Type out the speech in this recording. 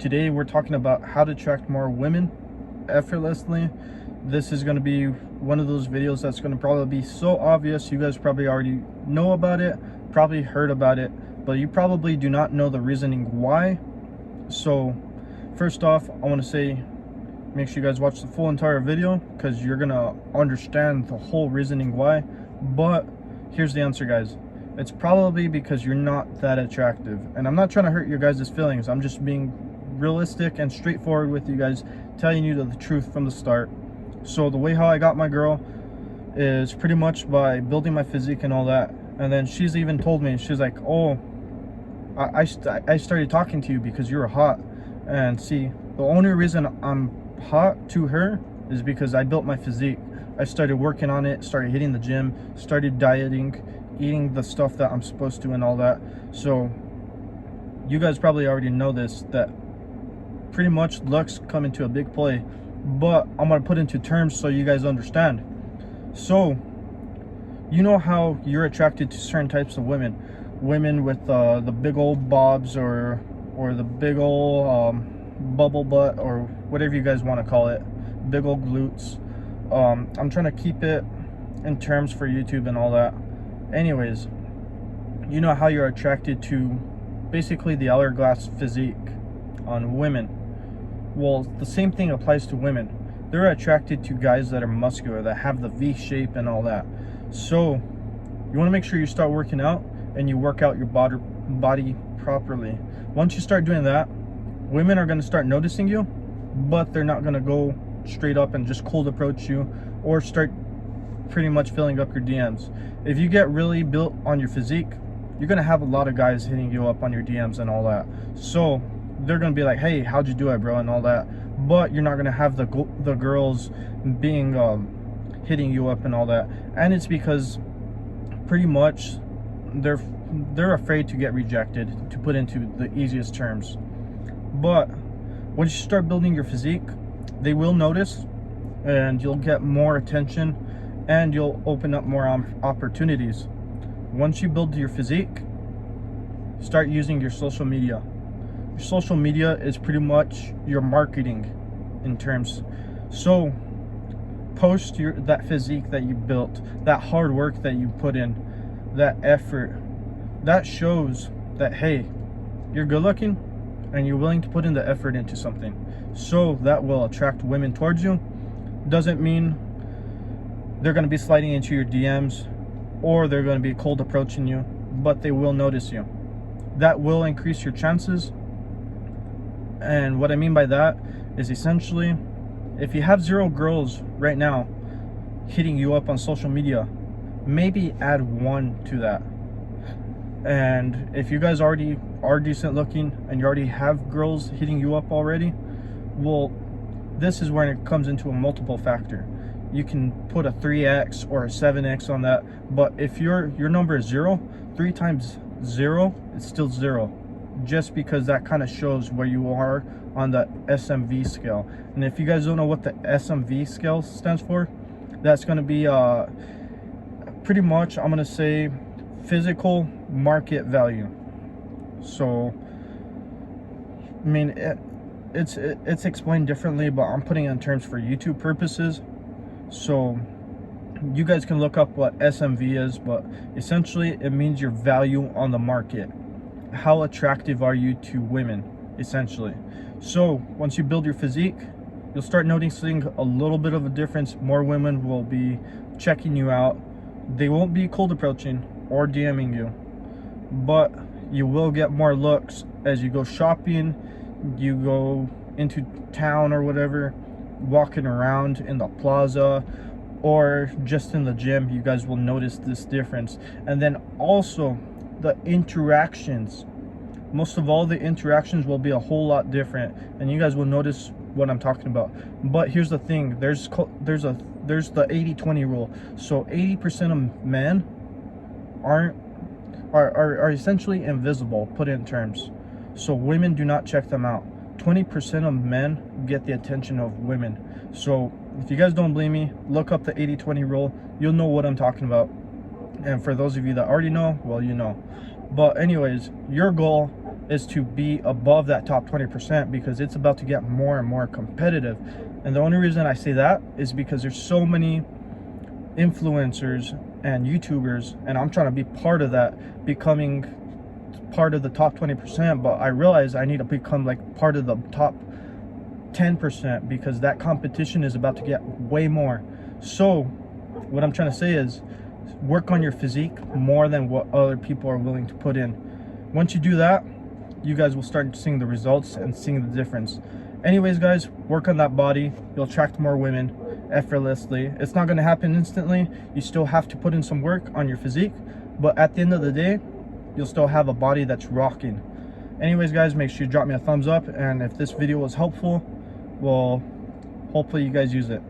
Today we're talking about how to attract more women effortlessly. This is going to be one of those videos that's going to probably be so obvious. You guys probably already know about it, probably heard about it, but you probably do not know the reasoning why. So first off, I want to say make sure you guys watch the full entire video, because you're gonna understand the whole reasoning why. But here's the answer, guys. It's probably because you're not that attractive. And I'm not trying to hurt your guys' feelings. I'm just being realistic and straightforward with you guys, telling you the truth from the start. So the way how I got my girl is pretty much by building my physique and all that. And then she's even told me, she's like, oh, I started talking to you because you're hot. And see, the only reason I'm hot to her is because I built my physique. I started working on it, started hitting the gym, started dieting, eating the stuff that I'm supposed to and all that. So you guys probably already know this, that pretty much looks come into a big play, but I'm gonna put into terms so you guys understand. So you know how you're attracted to certain types of women with the big old bobs or the big old bubble butt, or whatever you guys want to call it, big old glutes. I'm trying to keep it in terms for YouTube and all that. Anyways, you know how you're attracted to basically the hourglass physique on women. Well, the same thing applies to women. They're attracted to guys that are muscular, that have the V shape and all that. So you want to make sure you start working out and you work out your body properly. Once you start doing that, women are going to start noticing you, but they're not going to go straight up and just cold approach you or start pretty much filling up your DMs. If you get really built on your physique, you're going to have a lot of guys hitting you up on your DMs and all that. So they're going to be like, hey, how'd you do it, bro, and all that. But you're not going to have the girls being hitting you up and all that. And it's because pretty much they're afraid to get rejected, to put into the easiest terms. But once you start building your physique, they will notice, and you'll get more attention, and you'll open up more opportunities. Once you build your physique, start using your social media. Your social media is pretty much your marketing in terms. So post that physique that you built, that hard work that you put in, that effort. That shows that, hey, you're good looking and you're willing to put in the effort into something. So that will attract women towards you. Doesn't mean they're going to be sliding into your DMs or they're going to be cold approaching you, but they will notice you. That will increase your chances. And what I mean by that is essentially, if you have 0 girls right now hitting you up on social media, maybe add 1 to that. And if you guys already are decent looking and you already have girls hitting you up already, well, this is where it comes into a multiple factor. You can put a 3x or a 7x on that, but if your number is 0, 3 times 0 is still 0, just because that kind of shows where you are on the SMV scale. And if you guys don't know what the SMV scale stands for, that's going to be pretty much, I'm going to say, physical market value. So I mean, it's explained differently, but I'm putting it in terms for YouTube purposes. So you guys can look up what SMV is, but essentially it means your value on the market. How attractive are you to women, essentially? So once you build your physique, you'll start noticing a little bit of a difference. More women will be checking you out. They won't be cold approaching or DMing you, but you will get more looks as you go shopping, you go into town or whatever, walking around in the plaza or just in the gym. You guys will notice this difference. And then also the interactions, most of all, the interactions will be a whole lot different, and you guys will notice what I'm talking about. But here's the thing, there's the 80-20 rule. So 80% of men are essentially invisible, put in terms. So women do not check them out. 20% of men get the attention of women. So if you guys don't believe me, look up the 80-20 rule. You'll know what I'm talking about. And for those of you that already know, well, you know. But anyways, your goal is to be above that top 20%, because it's about to get more and more competitive. And the only reason I say that is because there's so many influencers and YouTubers, and I'm trying to be part of that, becoming part of the top 20%, but I realize I need to become like part of the top 10%, because that competition is about to get way more. So what I'm trying to say is work on your physique more than what other people are willing to put in. Once you do that, you guys will start seeing the results and seeing the difference. Anyways, guys, work on that body. You'll attract more women effortlessly. It's not going to happen instantly. You still have to put in some work on your physique, but at the end of the day, you'll still have a body that's rocking. Anyways, guys, make sure you drop me a thumbs up, and if this video was helpful, well, hopefully you guys use it.